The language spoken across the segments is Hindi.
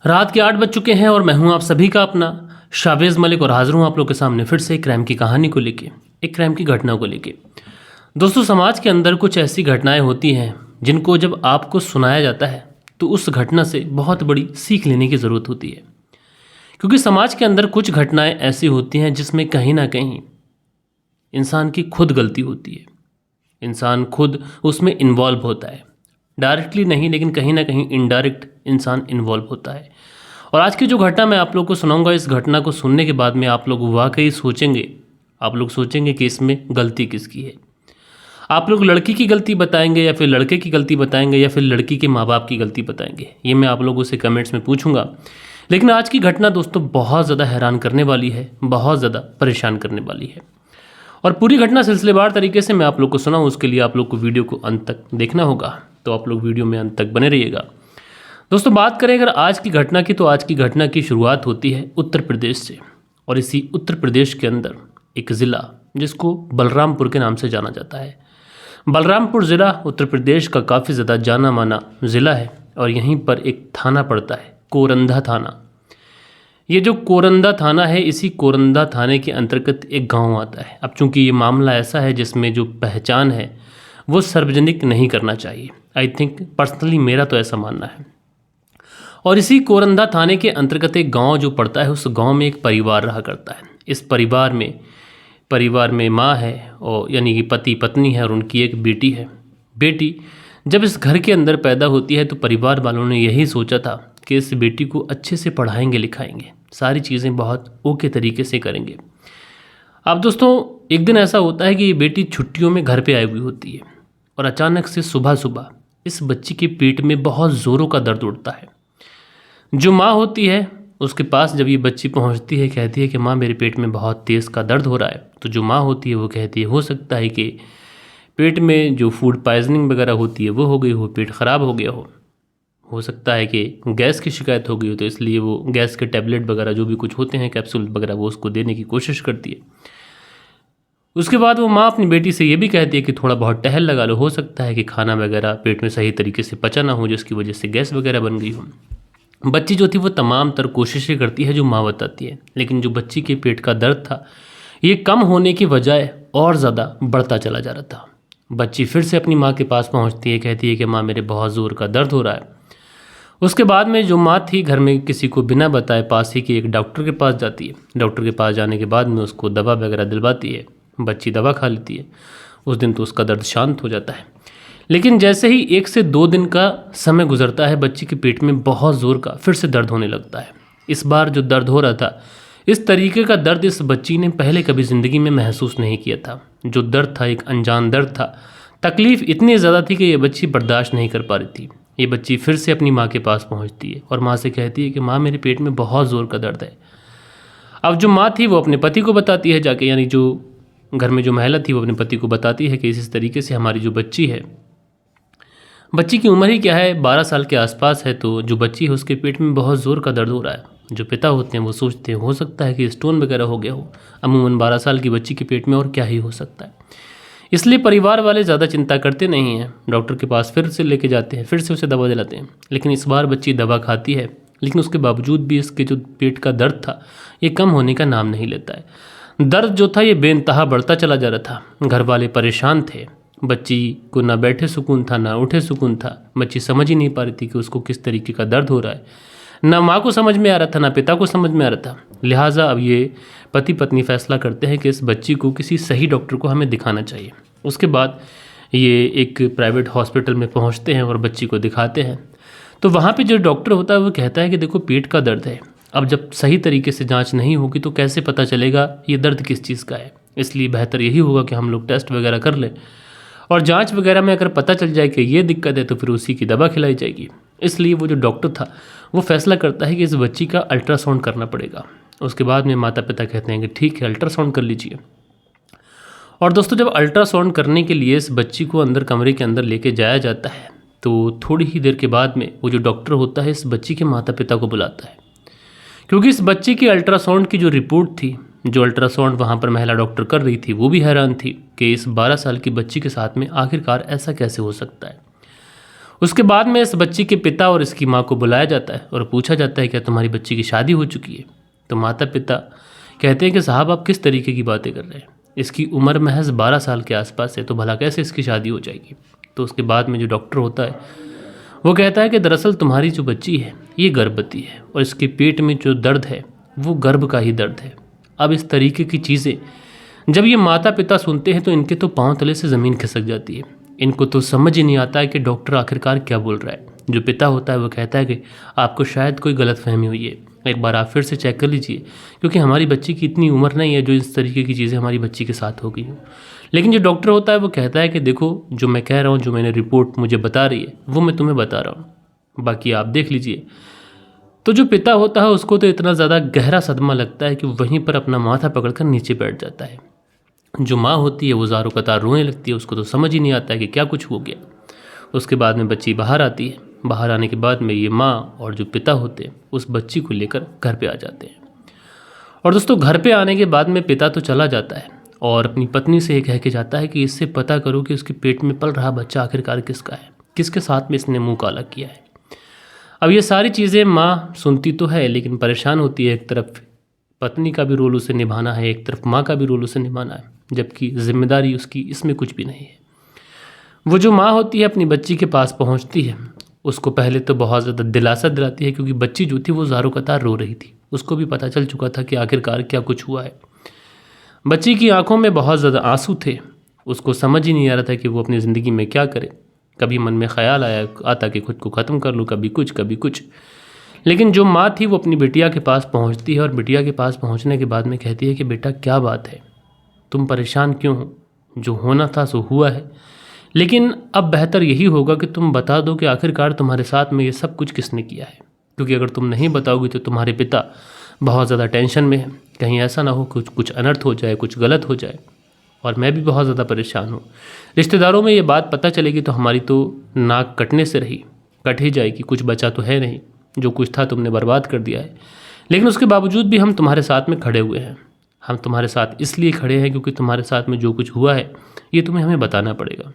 रात के 8 बज चुके हैं और मैं हूं आप सभी का अपना शावेज मलिक और हाजिर हूं आप लोग के सामने फिर से एक क्राइम की कहानी को लेके, एक क्राइम की घटना को लेके। दोस्तों, समाज के अंदर कुछ ऐसी घटनाएं होती हैं जिनको जब आपको सुनाया जाता है तो उस घटना से बहुत बड़ी सीख लेने की ज़रूरत होती है, क्योंकि समाज के अंदर कुछ घटनाएं ऐसी होती हैं जिसमें कहीं ना कहीं इंसान की खुद गलती होती है। इंसान खुद उसमें इन्वॉल्व होता है, डायरेक्टली नहीं लेकिन कहीं ना कहीं इनडायरेक्ट इंसान इन्वॉल्व होता है। और आज की जो घटना मैं आप लोग को सुनाऊंगा, इस घटना को सुनने के बाद में आप लोग वाकई सोचेंगे, आप लोग सोचेंगे कि इसमें गलती किसकी है। आप लोग लड़की की गलती बताएंगे या फिर लड़के की गलती बताएंगे या फिर लड़की के माँ बाप की गलती बताएंगे, ये मैं आप लोगों से कमेंट्स में पूछूंगा। लेकिन आज की घटना दोस्तों बहुत ज़्यादा हैरान करने वाली है, बहुत ज़्यादा परेशान करने वाली है। और पूरी घटना सिलसिलेवार तरीके से मैं आप लोग को सुनाऊं, उसके लिए आप लोग को वीडियो को अंत तक देखना होगा, तो आप लोग वीडियो में अंत तक बने रहिएगा। दोस्तों, बात करें अगर आज की घटना की, तो आज की घटना की शुरुआत होती है उत्तर प्रदेश से। और इसी उत्तर प्रदेश के अंदर एक ज़िला जिसको बलरामपुर के नाम से जाना जाता है। बलरामपुर ज़िला उत्तर प्रदेश का काफ़ी ज़्यादा जाना माना ज़िला है और यहीं पर एक थाना पड़ता है, कोरंदा थाना। ये जो कोरंदा थाना है, इसी कोरंदा थाने के अंतर्गत एक गांव आता है। अब चूंकि ये मामला ऐसा है जिसमें जो पहचान है वो सार्वजनिक नहीं करना चाहिए, आई थिंक पर्सनली मेरा तो ऐसा मानना है। और इसी कोरंदा थाने के अंतर्गत एक गांव जो पड़ता है, उस गांव में एक परिवार रहा करता है। इस परिवार में माँ है और यानी कि पति पत्नी है और उनकी एक बेटी है। बेटी जब इस घर के अंदर पैदा होती है तो परिवार वालों ने यही सोचा था कि इस बेटी को अच्छे से पढ़ाएंगे लिखाएंगे, सारी चीज़ें बहुत ओके तरीके से करेंगे। अब दोस्तों, एक दिन ऐसा होता है कि ये बेटी छुट्टियों में घर पे आई हुई होती है और अचानक से सुबह सुबह इस बच्ची के पेट में बहुत ज़ोरों का दर्द उठता है। जो माँ होती है उसके पास जब ये बच्ची पहुंचती है, कहती है कि माँ मेरे पेट में बहुत तेज़ का दर्द हो रहा है। तो जो माँ होती है वो कहती है हो सकता है कि पेट में जो फूड पॉइजनिंग वगैरह होती है वो हो गई हो, पेट ख़राब हो गया हो सकता है कि गैस की शिकायत हो गई हो, तो इसलिए वो गैस के टैबलेट वगैरह जो भी कुछ होते हैं, कैप्सूल वगैरह, वो उसको देने की कोशिश करती है। उसके बाद वो माँ अपनी बेटी से ये भी कहती है कि थोड़ा बहुत टहल लगा लो, हो सकता है कि खाना वगैरह पेट में सही तरीके से पचा ना हो, जिसकी वजह से गैस वगैरह बन गई हो। बच्ची जो थी वो तमाम तर कोशिशें करती है जो माँ बताती है, लेकिन जो बच्ची के पेट का दर्द था ये कम होने की बजाय और ज़्यादा बढ़ता चला जा रहा था। बच्ची फिर से अपनी माँ के पास पहुँचती है, कहती है कि माँ मेरे बहुत ज़ोर का दर्द हो रहा है। उसके बाद में जो माँ थी घर में किसी को बिना बताए पास ही के एक डॉक्टर के पास जाती है। डॉक्टर के पास जाने के बाद में उसको दवा वगैरह दिलवाती है। बच्ची दवा खा लेती है। उस दिन तो उसका दर्द शांत हो जाता है, लेकिन जैसे ही 1 से 2 दिन का समय गुजरता है, बच्ची के पेट में बहुत ज़ोर का फिर से दर्द होने लगता है। इस बार जो दर्द हो रहा था, इस तरीके का दर्द इस बच्ची ने पहले कभी ज़िंदगी में महसूस नहीं किया था। जो दर्द था एक अनजान दर्द था। तकलीफ़ इतनी ज़्यादा थी कि ये बच्ची बर्दाश्त नहीं कर पा रही थी। ये बच्ची फिर से अपनी माँ के पास पहुँचती है और माँ से कहती है कि माँ मेरे पेट में बहुत ज़ोर का दर्द है। अब जो माँ थी वो अपने पति को बताती है जाके, यानी जो घर में जो महिला थी वो अपने पति को बताती है कि इस तरीके से हमारी जो बच्ची है, बच्ची की उम्र ही क्या है, 12 साल के आसपास है, तो जो बच्ची है उसके पेट में बहुत ज़ोर का दर्द हो रहा है। जो पिता होते हैं वो सोचते हैं हो सकता है कि स्टोन वगैरह हो गया हो। अमूमन 12 साल की बच्ची के पेट में और क्या ही हो सकता है। इसलिए परिवार वाले ज़्यादा चिंता करते नहीं हैं, डॉक्टर के पास फिर से लेके जाते हैं, फिर से उसे दवा दिलाते हैं। लेकिन इस बार बच्ची दवा खाती है, लेकिन उसके बावजूद भी इसके जो पेट का दर्द था ये कम होने का नाम नहीं लेता है। दर्द जो था ये बेइंतहा बढ़ता चला जा रहा था। घर वाले परेशान थे। बच्ची को ना बैठे सुकून था ना उठे सुकून था। बच्ची समझ ही नहीं पा रही थी कि उसको किस तरीके का दर्द हो रहा है। ना माँ को समझ में आ रहा था, ना पिता को समझ में आ रहा था। लिहाजा अब ये पति पत्नी फैसला करते हैं कि इस बच्ची को किसी सही डॉक्टर को हमें दिखाना चाहिए। उसके बाद ये एक प्राइवेट हॉस्पिटल में पहुंचते हैं और बच्ची को दिखाते हैं। तो वहाँ पे जो डॉक्टर होता है वो कहता है कि देखो पेट का दर्द है, अब जब सही तरीके से जांच नहीं होगी तो कैसे पता चलेगा ये दर्द किस चीज़ का है। इसलिए बेहतर यही होगा कि हम लोग टेस्ट वगैरह कर लें और जांच वगैरह में अगर पता चल जाए कि ये दिक्कत है तो फिर उसी की दवा खिलाई जाएगी। इसलिए वो जो डॉक्टर था वो फैसला करता है कि इस बच्ची का अल्ट्रासाउंड करना पड़ेगा। उसके बाद में माता पिता कहते हैं कि ठीक है अल्ट्रासाउंड कर लीजिए। और दोस्तों, जब अल्ट्रासाउंड करने के लिए इस बच्ची को अंदर कमरे के अंदर लेके जाया जाता है तो थोड़ी ही देर के बाद में वो जो डॉक्टर होता है इस बच्ची के माता पिता को बुलाता है, क्योंकि इस बच्ची की अल्ट्रासाउंड की जो रिपोर्ट थी, जो अल्ट्रासाउंड वहाँ पर महिला डॉक्टर कर रही थी, वो भी हैरान थी कि इस 12 साल की बच्ची के साथ में आखिरकार ऐसा कैसे हो सकता है। उसके बाद में इस बच्ची के पिता और इसकी माँ को बुलाया जाता है और पूछा जाता है क्या तुम्हारी बच्ची की शादी हो चुकी है। तो माता पिता कहते हैं कि साहब आप किस तरीके की बातें कर रहे हैं, इसकी उम्र महज 12 साल के आसपास है, तो भला कैसे इसकी शादी हो जाएगी। तो उसके बाद में जो डॉक्टर होता है वो कहता है कि दरअसल तुम्हारी जो बच्ची है ये गर्भवती है और इसके पेट में जो दर्द है वो गर्भ का ही दर्द है। अब इस तरीके की चीज़ें जब ये माता पिता सुनते हैं तो इनके तो पाँव तले से ज़मीन खिसक जाती है। इनको तो समझ ही नहीं आता है कि डॉक्टर आखिरकार क्या बोल रहा है। जो पिता होता है वो कहता है कि आपको शायद कोई गलतफहमी हुई है, एक बार आप फिर से चेक कर लीजिए, क्योंकि हमारी बच्ची की इतनी उम्र नहीं है जो इस तरीके की चीज़ें हमारी बच्ची के साथ हो गई हो। लेकिन जो डॉक्टर होता है वो कहता है कि देखो जो मैं कह रहा हूँ, जो मैंने रिपोर्ट मुझे बता रही है वो मैं तुम्हें बता रहा हूँ, बाकी आप देख लीजिए। तो जो पिता होता है उसको तो इतना ज़्यादा गहरा सदमा लगता है कि वहीं पर अपना माथा पकड़कर नीचे बैठ जाता है। जो माँ होती है वो ज़ारों कतार रोने लगती है, उसको तो समझ ही नहीं आता है कि क्या कुछ हो गया। उसके बाद में बच्ची बाहर आती है। बाहर आने के बाद में ये माँ और जो पिता होते हैं उस बच्ची को लेकर घर पे आ जाते हैं। और दोस्तों घर पे आने के बाद में पिता तो चला जाता है और अपनी पत्नी से ये कह के जाता है कि इससे पता करो कि उसके पेट में पल रहा बच्चा आखिरकार किसका है, किसके साथ में इसने मुँह काला किया है। अब ये सारी चीज़ें माँ सुनती तो है लेकिन परेशान होती है। एक तरफ पत्नी का भी रोल उसे निभाना है, एक तरफ माँ का भी रोल उसे निभाना है, जबकि जिम्मेदारी उसकी इसमें कुछ भी नहीं है। वो जो माँ होती है अपनी बच्ची के पास पहुँचती है, उसको पहले तो बहुत ज़्यादा दिलासा दिलाती है क्योंकि बच्ची जो थी वो ज़ारों कतार रो रही थी। उसको भी पता चल चुका था कि आखिरकार क्या कुछ हुआ है। बच्ची की आंखों में बहुत ज़्यादा आंसू थे। उसको समझ ही नहीं आ रहा था कि वो अपनी ज़िंदगी में क्या करे। कभी मन में ख्याल आता कि खुद को ख़त्म कर लूँ, कभी कुछ। लेकिन जो माँ थी वो अपनी बिटिया के पास पहुँचती है और बिटिया के पास पहुँचने के बाद में कहती है कि बेटा क्या बात है, तुम परेशान क्यों हो, जो होना था सो हुआ है, लेकिन अब बेहतर यही होगा कि तुम बता दो कि आखिरकार तुम्हारे साथ में ये सब कुछ किसने किया है। क्योंकि अगर तुम नहीं बताओगी तो तुम्हारे पिता बहुत ज़्यादा टेंशन में है, कहीं ऐसा ना हो कुछ अनर्थ हो जाए, कुछ गलत हो जाए, और मैं भी बहुत ज़्यादा परेशान हूँ। रिश्तेदारों में ये बात पता चलेगी तो हमारी तो नाक कटने से रही, कट ही जाएगी, कुछ बचा तो है नहीं, जो कुछ था तुमने बर्बाद कर दिया है। लेकिन उसके बावजूद भी हम तुम्हारे साथ में खड़े हुए हैं। हम तुम्हारे साथ इसलिए खड़े हैं क्योंकि तुम्हारे साथ में जो कुछ हुआ है ये तुम्हें हमें बताना पड़ेगा।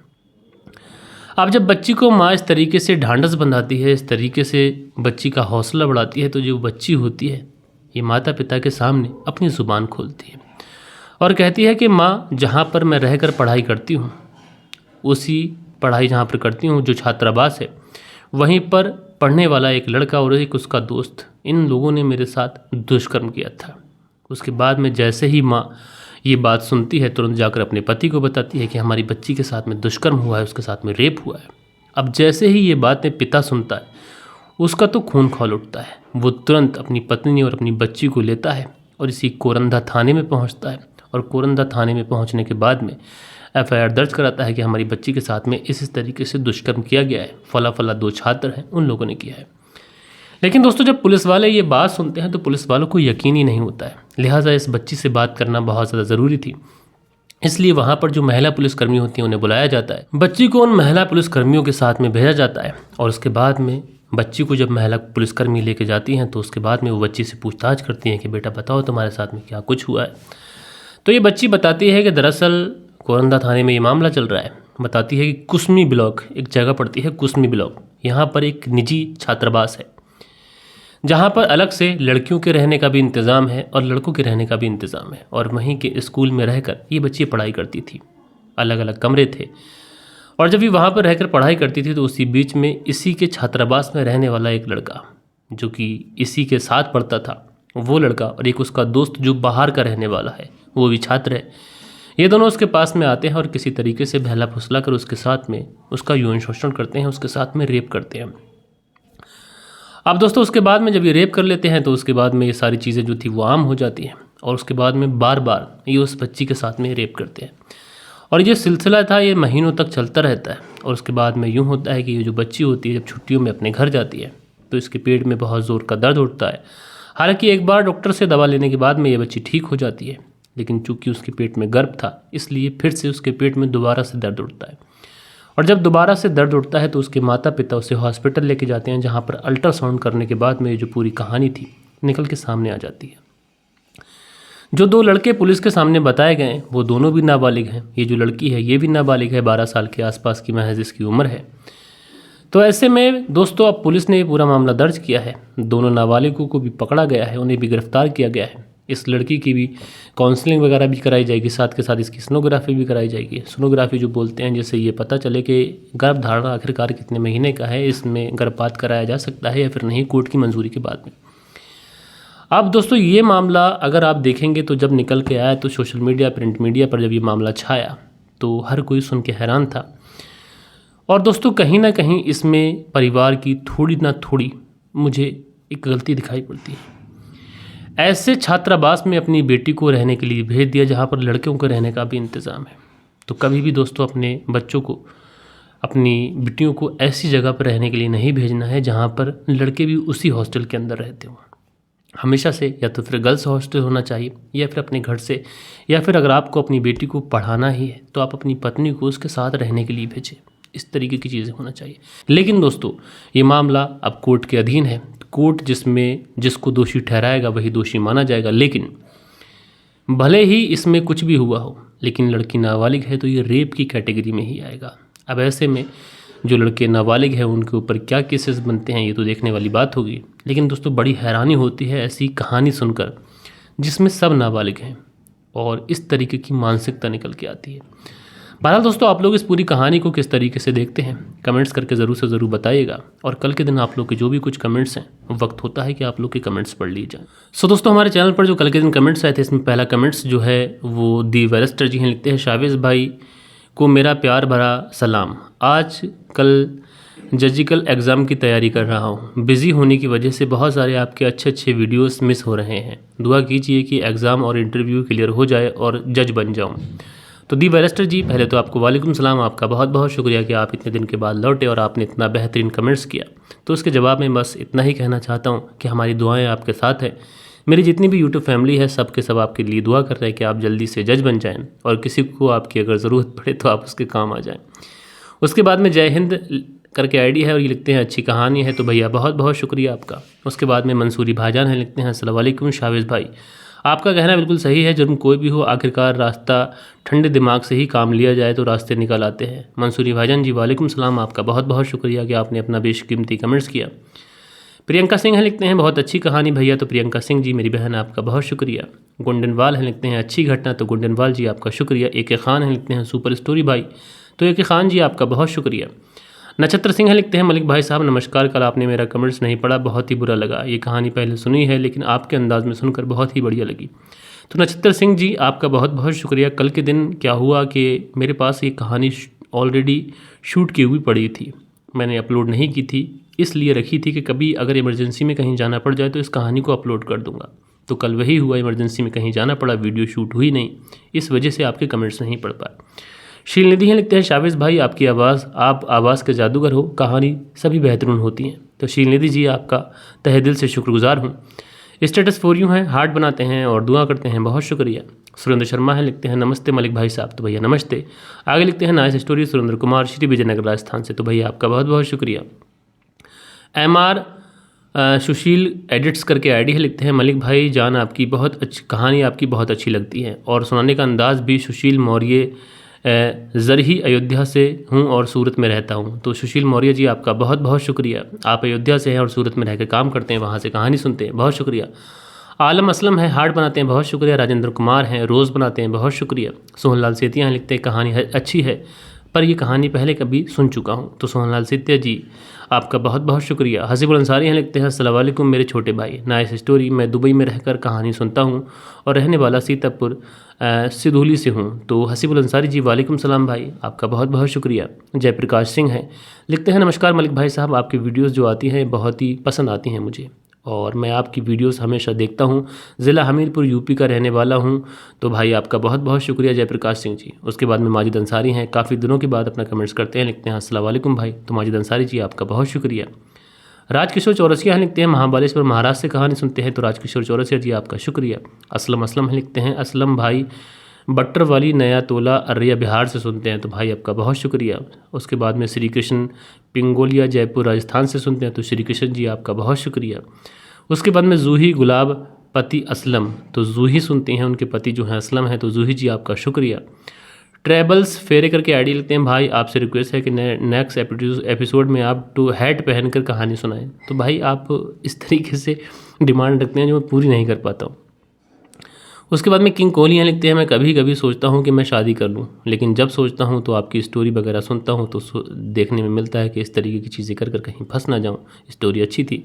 अब जब बच्ची को माँ इस तरीके से ढांढस बंधाती है, इस तरीके से बच्ची का हौसला बढ़ाती है, तो जो बच्ची होती है ये माता पिता के सामने अपनी ज़ुबान खोलती है और कहती है कि माँ, जहाँ पर मैं रहकर पढ़ाई करती हूँ, उसी पढ़ाई जहाँ पर करती हूँ जो छात्रावास है, वहीं पर पढ़ने वाला एक लड़का और एक उसका दोस्त, इन लोगों ने मेरे साथ दुष्कर्म किया था। उसके बाद में जैसे ही माँ ये बात सुनती है तुरंत जाकर अपने पति को बताती है कि हमारी बच्ची के साथ में दुष्कर्म हुआ है, उसके साथ में रेप हुआ है। अब जैसे ही ये बातें पिता सुनता है उसका तो खून खौल उठता है। वो तुरंत अपनी पत्नी और अपनी बच्ची को लेता है और इसी कोरंदा थाने में पहुंचता है और कोरंदा थाने में पहुंचने के बाद में FIR दर्ज कराता है कि हमारी बच्ची के साथ में इस तरीके से दुष्कर्म किया गया है, फला 2 छात्र हैं उन लोगों ने किया है। लेकिन दोस्तों जब पुलिस वाले ये बात सुनते हैं तो पुलिस वालों को यकीन ही नहीं होता है, लिहाजा इस बच्ची से बात करना बहुत ज़्यादा ज़रूरी थी। इसलिए वहाँ पर जो महिला पुलिसकर्मी होती हैं उन्हें बुलाया जाता है। बच्ची को उन महिला पुलिसकर्मियों के साथ में भेजा जाता है और उसके बाद में बच्ची को जब महिला पुलिसकर्मी लेके जाती हैं तो उसके बाद में वो बच्ची से पूछताछ करती हैं कि बेटा बताओ तुम्हारे साथ में क्या कुछ हुआ है। तो ये बच्ची बताती है कि दरअसल कोरंदा थाने में ये मामला चल रहा है। बताती है कि कुसमी ब्लॉक एक जगह पड़ती है, कुसमी ब्लॉक, यहाँ पर एक निजी छात्रावास है जहाँ पर अलग से लड़कियों के रहने का भी इंतज़ाम है और लड़कों के रहने का भी इंतज़ाम है। और वहीं के स्कूल में रहकर ये बच्ची पढ़ाई करती थी, अलग अलग कमरे थे। और जब ये वहाँ पर रहकर पढ़ाई करती थी तो उसी बीच में इसी के छात्रावास में रहने वाला एक लड़का जो कि इसी के साथ पढ़ता था, वो लड़का और एक उसका दोस्त जो बाहर का रहने वाला है, वो भी छात्र है, ये दोनों उसके पास में आते हैं और किसी तरीके से बहला फुसला कर उसके साथ में उसका यौन शोषण करते हैं, उसके साथ में रेप करते हैं। अब दोस्तों उसके बाद में जब ये रेप कर लेते हैं तो उसके बाद में ये सारी चीज़ें जो थी वो आम हो जाती हैं और उसके बाद में बार बार ये उस बच्ची के साथ में रेप करते हैं और ये सिलसिला था ये महीनों तक चलता रहता है। और उसके बाद में यूँ होता है कि ये जो बच्ची होती है जब छुट्टियों में अपने घर जाती है तो इसके पेट में बहुत ज़ोर का दर्द उठता है। हालांकि एक बार डॉक्टर से दवा लेने के बाद में ये बच्ची ठीक हो जाती है, लेकिन चूंकि उसके पेट में गर्भ था इसलिए फिर से उसके पेट में दोबारा से दर्द उठता है। और जब दोबारा से दर्द उठता है तो उसके माता पिता उसे हॉस्पिटल लेके जाते हैं, जहाँ पर अल्ट्रासाउंड करने के बाद में ये जो पूरी कहानी थी निकल के सामने आ जाती है। जो 2 लड़के पुलिस के सामने बताए गए वो दोनों भी नाबालिग हैं। ये जो लड़की है ये भी नाबालिग है, 12 साल के आसपास की महज इसकी उम्र है। तो ऐसे में दोस्तों अब पुलिस ने पूरा मामला दर्ज किया है, दोनों नाबालिगों को भी पकड़ा गया है, उन्हें भी गिरफ्तार किया गया है। इस लड़की की भी काउंसलिंग वगैरह भी कराई जाएगी, साथ के साथ इसकी सोनोग्राफी भी कराई जाएगी। सोनोग्राफी जो बोलते हैं, जिससे ये पता चले कि गर्भधारण आखिरकार कितने महीने का है, इसमें गर्भपात कराया जा सकता है या फिर नहीं, कोर्ट की मंजूरी के बाद में। अब दोस्तों ये मामला अगर आप देखेंगे तो जब निकल के आया तो सोशल मीडिया, प्रिंट मीडिया पर जब ये मामला छाया तो हर कोई सुन के हैरान था। और दोस्तों कहीं ना कहीं इसमें परिवार की थोड़ी ना थोड़ी मुझे एक गलती दिखाई पड़ती है। ऐसे छात्रावास में अपनी बेटी को रहने के लिए भेज दिया जहाँ पर लड़कियों को रहने का भी इंतज़ाम है। तो कभी भी दोस्तों अपने बच्चों को, अपनी बेटियों को ऐसी जगह पर रहने के लिए नहीं भेजना है जहाँ पर लड़के भी उसी हॉस्टल के अंदर रहते हों। हमेशा से या तो फिर गर्ल्स हॉस्टल होना चाहिए या फिर अपने घर से, या फिर अगर आपको अपनी बेटी को पढ़ाना ही है तो आप अपनी पत्नी को उसके साथ रहने के लिए भेजें। इस तरीके की चीज़ें होना चाहिए। लेकिन दोस्तों ये मामला अब कोर्ट के अधीन है। कोर्ट जिसको दोषी ठहराएगा वही दोषी माना जाएगा। लेकिन भले ही इसमें कुछ भी हुआ हो, लेकिन लड़की नाबालिग है तो ये रेप की कैटेगरी में ही आएगा। अब ऐसे में जो लड़के नाबालिग हैं उनके ऊपर क्या केसेस बनते हैं ये तो देखने वाली बात होगी। लेकिन दोस्तों बड़ी हैरानी होती है ऐसी कहानी सुनकर जिसमें सब नाबालिग हैं और इस तरीके की मानसिकता निकल के आती है। बहरहाल दोस्तों आप लोग इस पूरी कहानी को किस तरीके से देखते हैं कमेंट्स करके ज़रूर से ज़रूर बताइएगा। और कल के दिन आप लोग के जो भी कुछ कमेंट्स हैं वक्त होता है कि आप लोग के कमेंट्स पढ़ ली जाए। सो दोस्तों हमारे चैनल पर जो कल के दिन कमेंट्स आए थे इसमें पहला कमेंट्स जो है वो दी वेरेस्टर जी हैं। लिखते हैं शावेज़ भाई को मेरा प्यार भरा सलाम। आज कल जजिकल एग्ज़ाम की तैयारी कर रहा हूँ। बिज़ी होने की वजह से बहुत सारे आपके अच्छे वीडियोस मिस हो रहे हैं। दुआ कीजिए कि एग्ज़ाम और इंटरव्यू क्लियर हो जाए और जज बन जाऊँ। तो दी वेरेस्टर जी पहले तो आपको वालेकुम सलाम, आपका बहुत बहुत शुक्रिया कि आप इतने दिन के बाद लौटे और आपने इतना बेहतरीन कमेंट्स किया। तो उसके जवाब में बस इतना ही कहना चाहता हूँ कि हमारी दुआएँ आपके साथ हैं। मेरी जितनी भी यूट्यूब फैमिली है सब के सब आपके लिए दुआ कर रहे हैं कि आप जल्दी से जज बन जाएं और किसी को आपकी अगर ज़रूरत पड़े तो आप उसके काम आ जाएं। उसके बाद में जय हिंद करके आईडी है और ये लिखते हैं अच्छी कहानी है। तो भैया बहुत बहुत शुक्रिया आपका। उसके बाद में मंसूरी भाईजान है, लिखते हैं अस्सलाम वालेकुम शावेज़ भाई, आपका कहना बिल्कुल सही है। जुर्म कोई भी हो आखिरकार रास्ता ठंडे दिमाग से ही काम लिया जाए तो रास्ते निकल आते हैं। मंसूरी भाईजान जी वालेकुम सलाम, आपका बहुत बहुत शुक्रिया कि आपने अपना बेशकीमती कमेंट्स किया। प्रियंका सिंह है, लिखते हैं बहुत अच्छी कहानी भैया। तो प्रियंका सिंह जी मेरी बहन आपका बहुत शुक्रिया। गुंडनवाल है, लिखते हैं अच्छी घटना। तो गुंडनवाल जी आपका शुक्रिया। ए खान है, लिखते हैं सुपर स्टोरी भाई। तो ए खान जी आपका बहुत शुक्रिया। नक्षत्र सिंह है, लिखते हैं मलिक भाई साहब नमस्कार, कल आपने मेरा कमेंट्स नहीं पढ़ा, बहुत ही बुरा लगा। ये कहानी पहले सुनी है लेकिन आपके अंदाज़ में सुनकर बहुत ही बढ़िया लगी। तो नक्षत्र सिंह जी आपका बहुत बहुत शुक्रिया। कल के दिन क्या हुआ कि मेरे पास ये कहानी ऑलरेडी शूट की हुई पड़ी थी, मैंने अपलोड नहीं की थी, इसलिए रखी थी कि कभी अगर इमरजेंसी में कहीं जाना पड़ जाए तो इस कहानी को अपलोड कर दूंगा। तो कल वही हुआ, इमरजेंसी में कहीं जाना पड़ा, वीडियो शूट हुई नहीं, इस वजह से आपके कमेंट्स नहीं पढ़ पाए। शीलनिधि हैं, लिखते हैं शावेज़ भाई आपकी आवाज़, आप आवाज़ के जादूगर हो, कहानी सभी बेहतरीन होती हैं। तो शीलनिधि जी आपका तहे दिल से शुक्रगुजार हूँ। स्टेटस फॉर यू हैं, हार्ट बनाते हैं और दुआ करते हैं, बहुत शुक्रिया। सुरेंद्र शर्मा है, लिखते हैं नमस्ते मलिक भाई साहब। तो भैया नमस्ते। आगे लिखते हैं नाइस स्टोरी सुरेंद्र कुमार, श्री विजयनगर राजस्थान से। तो भैया आपका बहुत बहुत शुक्रिया। MR सुशील एडिट्स करके आईडी है, लिखते हैं मलिक भाई जान आपकी बहुत अच्छी कहानी, आपकी बहुत अच्छी लगती है और सुनाने का अंदाज़ भी। सुशील मौर्य ज़रही अयोध्या से हूँ और सूरत में रहता हूँ। तो सुशील मौर्य जी आपका बहुत बहुत शुक्रिया। आप अयोध्या से हैं और सूरत में रहकर काम करते हैं, वहाँ से कहानी सुनते हैं, बहुत शुक्रिया। आलम असलम है, हार्ट बनाते हैं, बहुत शुक्रिया। राजेंद्र कुमार हैं, रोज़ बनाते हैं, बहुत शुक्रिया। सोहनलाल सेतिया हैं, लिखते हैं कहानी अच्छी है पर ये कहानी पहले कभी सुन चुका हूँ। तो सोहनलाल सेतिया जी आपका बहुत बहुत शुक्रिया। हसीबुल अंसारी हैं, लिखते हैं अस्सलाम वालेकुम मेरे छोटे भाई, नाइस स्टोरी। मैं दुबई में रहकर कहानी सुनता हूँ और रहने वाला सीतापुर सिधोली से हूँ। तो हसीबुल अंसारी जी वालेकुम सलाम भाई, आपका बहुत बहुत शुक्रिया। जयप्रकाश सिंह हैं, लिखते हैं नमस्कार मलिक भाई साहब, आपकी वीडियोस जो आती हैं बहुत ही पसंद आती हैं मुझे और मैं आपकी वीडियोस हमेशा देखता हूँ। ज़िला हमीरपुर यूपी का रहने वाला हूँ। तो भाई आपका बहुत बहुत शुक्रिया जयप्रकाश सिंह जी। उसके बाद में माजिद अंसारी हैं, काफ़ी दिनों के बाद अपना कमेंट्स करते हैं, लिखते हैं अस्सलाम वालेकुम भाई। तो माजिद अंसारी जी आपका बहुत शुक्रिया। राजकिशोर चौरसिया हैं, लिखते हैं महाबलेश्वर महाराष्ट्र से कहानी सुनते हैं। तो राजकिशोर चौरसिया जी आपका शुक्रिया। असलम हैं, लिखते हैं असलम भाई बट्टर वाली नया तोला अररिया बिहार से सुनते हैं। तो भाई आपका बहुत शुक्रिया। उसके बाद में श्री कृष्ण पिंगोलिया जयपुर राजस्थान से सुनते हैं। तो श्री कृष्ण जी आपका बहुत शुक्रिया। उसके बाद में जूही गुलाब पति असलम, तो जूही सुनते हैं, उनके पति जो हैं असलम हैं। तो जूही जी आपका शुक्रिया। ट्रेबल्स फेरे करके आईडी लिखते हैं, भाई आपसे रिक्वेस्ट है कि नेक्स्ट एपिसोड में आप टू हैट पहनकर कहानी सुनाएं। तो भाई आप इस तरीके से डिमांड रखते हैं जो मैं पूरी नहीं कर पाता हूँ। उसके बाद में किंग कोहली यहाँ लिखते हैं, मैं कभी कभी सोचता हूँ कि मैं शादी कर लूँ, लेकिन जब सोचता हूँ तो आपकी स्टोरी वगैरह सुनता हूँ तो देखने में मिलता है कि इस तरीके की चीज़ें कर कहीं फंस ना जाऊँ। स्टोरी अच्छी थी।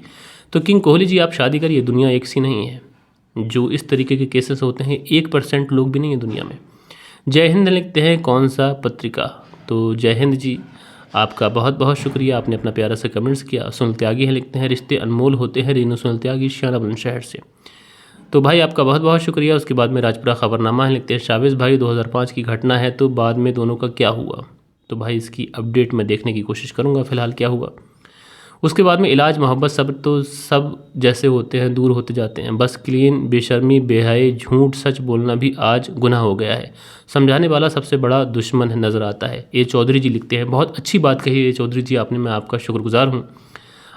तो किंग कोहली जी आप शादी करिए, दुनिया एक सी नहीं है। जो इस तरीके के केसेस होते हैं 1% लोग भी नहीं है दुनिया में। जय हिंद लिखते हैं, कौन सा पत्रिका? तो जय हिंद जी आपका बहुत बहुत शुक्रिया, आपने अपना प्यारा सा कमेंट्स किया। सुनील त्यागी है लिखते हैं, रिश्ते अनमोल होते हैं, रेनू सुनील त्यागी श्याना बुलंदशहर से। तो भाई आपका बहुत बहुत शुक्रिया। उसके बाद में राजपुरा खबरनामा है लिखते हैं, शावेज भाई 2005 की घटना है तो बाद में दोनों का क्या हुआ? तो भाई इसकी अपडेट मैं देखने की कोशिश करूँगा फ़िलहाल क्या हुआ। उसके बाद में इलाज मोहब्बत सब्र, तो सब जैसे होते हैं दूर होते जाते हैं, बस क्लीन बेशर्मी बेहयाई झूठ सच बोलना भी आज गुनाह हो गया है, समझाने वाला सबसे बड़ा दुश्मन नज़र आता है। ए चौधरी जी लिखते हैं, बहुत अच्छी बात कही ए चौधरी जी आपने, मैं आपका शुक्रगुजार हूँ।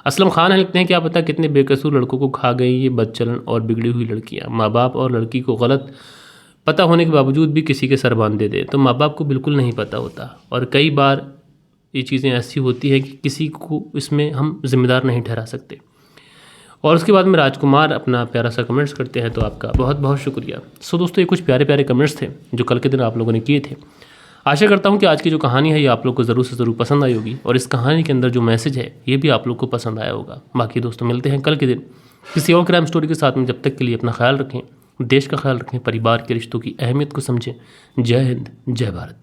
असलम खान है लिखते हैं, क्या पता कितने बेकसूर लड़कों को खा गई ये बदचलन और बिगड़ी हुई लड़कियाँ। माँ बाप और लड़की को गलत पता होने के बावजूद भी किसी के सर बांध दे। तो माँ बाप को बिल्कुल नहीं पता होता और कई बार ये चीज़ें ऐसी होती हैं कि किसी को इसमें हम जिम्मेदार नहीं ठहरा सकते। और उसके बाद में राजकुमार अपना प्यारा सा कमेंट्स करते हैं, तो आपका बहुत बहुत शुक्रिया। सो दोस्तों ये कुछ प्यारे प्यारे कमेंट्स थे जो कल के दिन आप लोगों ने किए थे। आशा करता हूँ कि आज की जो कहानी है ये आप लोग को ज़रूर से ज़रूर पसंद आई होगी और इस कहानी के अंदर जो मैसेज है ये भी आप लोग को पसंद आया होगा। बाकी दोस्तों मिलते हैं कल के दिन किसी और क्राइम स्टोरी के साथ में। जब तक के लिए अपना ख्याल रखें, देश का ख्याल रखें, परिवार के रिश्तों की अहमियत को समझें। जय हिंद, जय भारत।